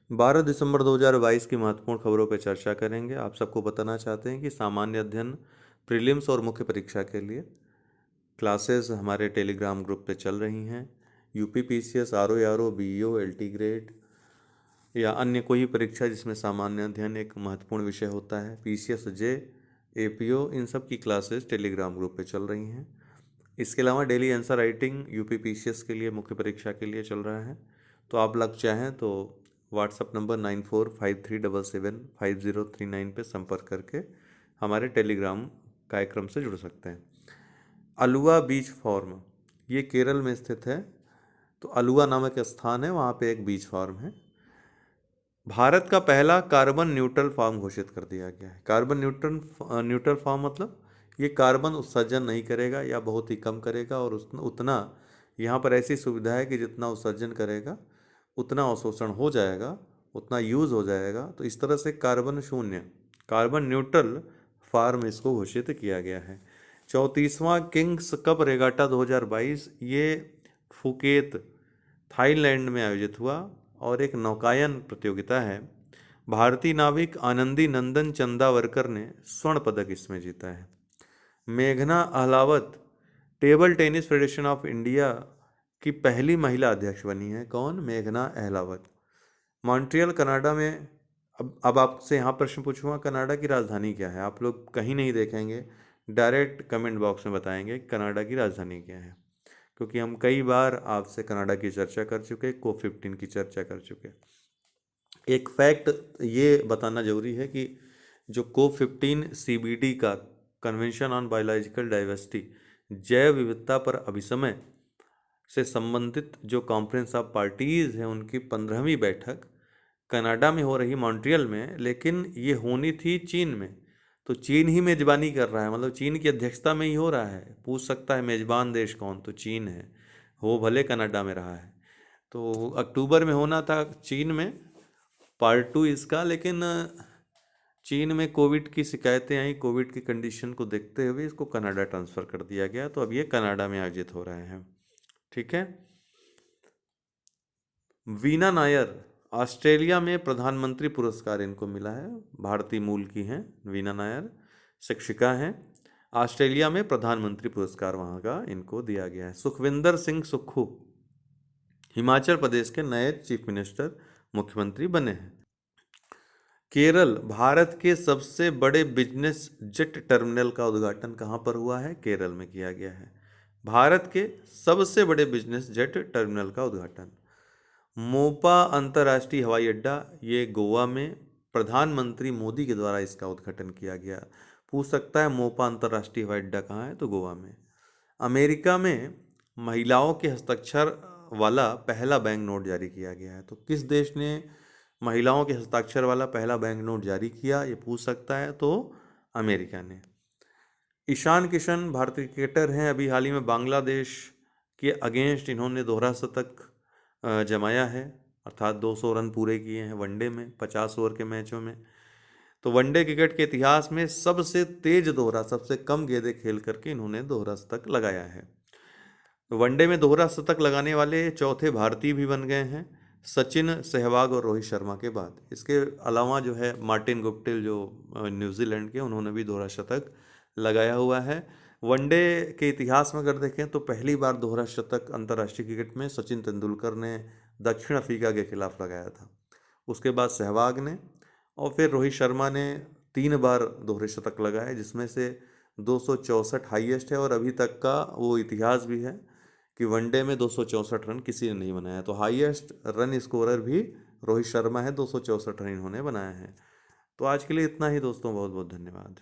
12 दिसंबर 2022 की महत्वपूर्ण खबरों पर चर्चा करेंगे। आप सबको बताना चाहते हैं कि सामान्य अध्ययन, प्रीलिम्स और मुख्य परीक्षा के लिए क्लासेस हमारे टेलीग्राम ग्रुप पे चल रही हैं। UP PCS, RO, BEO, LT grade या अन्य कोई परीक्षा जिसमें सामान्य अध्ययन एक महत्वपूर्ण विषय होता है, पीसीएस जे, एपीओ, इन सब की क्लासेस टेलीग्राम ग्रुप पे चल रही हैं। इसके अलावा daily answer writing UP PCS के लिए, मुख्य परीक्षा के लिए चल रहा है। तो आप लग चाहें तो व्हाट्सअप नंबर 9453775039 पे संपर्क करके हमारे टेलीग्राम कार्यक्रम से जुड़ सकते हैं। अलुवा बीच फार्म, ये केरल में स्थित है। तो अलुवा नामक स्थान है, वहाँ पे एक बीच फार्म है। भारत का पहला कार्बन न्यूट्रल फार्म घोषित कर दिया गया है। कार्बन न्यूट्रल फार्म मतलब ये कार्बन उत्सर्जन नहीं करेगा या बहुत ही कम करेगा, और उतना यहाँ पर ऐसी सुविधा है कि जितना उत्सर्जन करेगा उतना अवशोषण हो जाएगा, उतना यूज़ हो जाएगा। तो इस तरह से कार्बन शून्य, कार्बन न्यूट्रल फार्म इसको घोषित किया गया है। 34वां किंग्स कप रेगाटा 2022 ये फुकेत, थाईलैंड में आयोजित हुआ और एक नौकायन प्रतियोगिता है। भारतीय नाविक आनंदी नंदन चंदावरकर ने स्वर्ण पदक इसमें जीता है। मेघना Ahlawat table tennis federation of India की पहली महिला अध्यक्ष बनी है। कौन? मेघना अहलावत। मॉन्ट्रियल कनाडा में, अब आपसे यहाँ प्रश्न पूछूंगा, कनाडा की राजधानी क्या है? आप लोग कहीं नहीं देखेंगे, डायरेक्ट कमेंट बॉक्स में बताएंगे कनाडा की राजधानी क्या है, क्योंकि हम कई बार आपसे कनाडा की चर्चा कर चुके, कोप15 की चर्चा कर चुके। एक फैक्ट ये बताना जरूरी है कि जो कोप15 सीबीडी का, कन्वेंशन ऑन बायोलॉजिकल डाइवर्सिटी, जैव विविधता पर अभिसमय से संबंधित जो कॉन्फ्रेंस ऑफ पार्टीज है, उनकी 15वीं बैठक कनाडा में हो रही, मॉन्ट्रियल में, लेकिन ये होनी थी चीन में। तो चीन ही मेजबानी कर रहा है, मतलब चीन की अध्यक्षता में ही हो रहा है। पूछ सकता है मेजबान देश कौन, तो चीन है। वो भले कनाडा में रहा है। तो अक्टूबर में होना था चीन में पार्ट 2 इसका, लेकिन चीन में कोविड की शिकायतें आई, कोविड की कंडीशन को देखते हुए इसको कनाडा ट्रांसफ़र कर दिया गया। तो अब ये कनाडा में आयोजित हो रहे हैं। ठीक है। वीना नायर, ऑस्ट्रेलिया में प्रधानमंत्री पुरस्कार इनको मिला है। भारतीय मूल की हैं वीना नायर, शिक्षिका हैं। ऑस्ट्रेलिया में प्रधानमंत्री पुरस्कार वहाँ का इनको दिया गया है। सुखविंदर सिंह सुक्खू हिमाचल प्रदेश के नए चीफ मिनिस्टर, मुख्यमंत्री बने हैं। केरल, भारत के सबसे बड़े बिजनेस जेट टर्मिनल का उद्घाटन कहाँ पर हुआ है? केरल में किया गया है। भारत के सबसे बड़े बिजनेस जेट टर्मिनल का उद्घाटन। मोपा अंतर्राष्ट्रीय हवाई अड्डा, ये गोवा में, प्रधानमंत्री मोदी के द्वारा इसका उद्घाटन किया गया। पूछ सकता है मोपा अंतर्राष्ट्रीय हवाई अड्डा कहाँ है? तो गोवा में। अमेरिका में महिलाओं के हस्ताक्षर वाला पहला बैंक नोट जारी किया गया है। तो किस देश ने महिलाओं के हस्ताक्षर वाला पहला बैंक नोट जारी किया, ये पूछ सकता है, तो अमेरिका ने। ईशान किशन भारतीय क्रिकेटर हैं। अभी हाल ही में बांग्लादेश के अगेंस्ट इन्होंने दोहरा शतक जमाया है, अर्थात 200 रन पूरे किए हैं वनडे में, 50 ओवर के मैचों में। तो वनडे क्रिकेट के इतिहास में सबसे तेज दोहरा, सबसे कम गेंदें खेल करके इन्होंने दोहरा शतक लगाया है। वनडे में दोहरा शतक लगाने वाले चौथे भारतीय भी बन गए हैं, सचिन, सहवाग और रोहित शर्मा के बाद। इसके अलावा जो है मार्टिन गुप्टिल, जो न्यूजीलैंड के, उन्होंने भी दोहरा शतक लगाया हुआ है। वनडे के इतिहास में अगर देखें तो पहली बार दोहरा शतक अंतर्राष्ट्रीय क्रिकेट में सचिन तेंदुलकर ने दक्षिण अफ्रीका के खिलाफ लगाया था। उसके बाद सहवाग ने, और फिर रोहित शर्मा ने 3 बार दोहरे शतक लगाए, जिसमें से 264 हाईएस्ट है, और अभी तक का वो इतिहास भी है कि वनडे में 264 रन किसी ने नहीं बनाया। तो हाईएस्ट रन स्कोरर भी रोहित शर्मा है, 264 रन इन्होंने बनाए हैं। तो आज के लिए इतना ही दोस्तों, बहुत बहुत धन्यवाद।